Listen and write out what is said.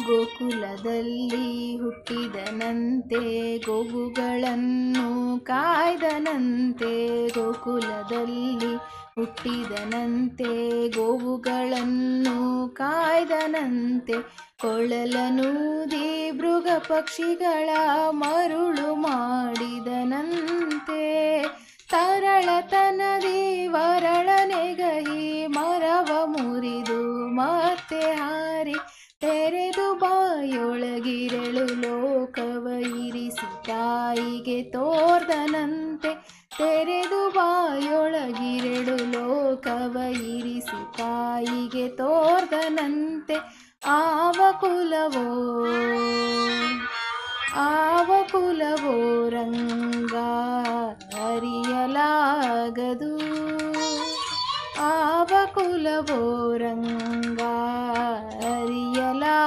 ಗೋಕುಲದಲ್ಲಿ ಹುಟ್ಟಿದನಂತೆ ಗೋವುಗಳನ್ನು ಕಾಯ್ದನಂತೆ. ಗೋಕುಲದಲ್ಲಿ ಹುಟ್ಟಿದನಂತೆ ಗೋವುಗಳನ್ನು ಕಾಯ್ದನಂತೆ. ಕೊಳಲನೂದಿ ಮೃಗ ಪಕ್ಷಿಗಳ ಮರುಳು ಮಾಡಿದನಂತೆ. ತರಳತನದಿ ವರಳನೆಗಹಿ ಮರವ ಮುರಿದು ಮತ್ತೆ ಹಾರಿ ತೆರೆದು ಬಾಯೊಳಗಿರಳು ಲೋಕವ ಇರಿಸಿ ತಾಯಿಗೆ ತೋರ್ದನಂತೆ. ತೆರೆದು ಬಾಯೊಳಗಿರಳು ಲೋಕವ ಇರಿಸಿ ತಾಯಿಗೆ ತೋರ್ದನಂತೆ. ಆವ ಕುಲವೋ ರಂಗ ಅರಿಯಲಾಗದು. ಆವ ಕುಲವೋ ರಂಗ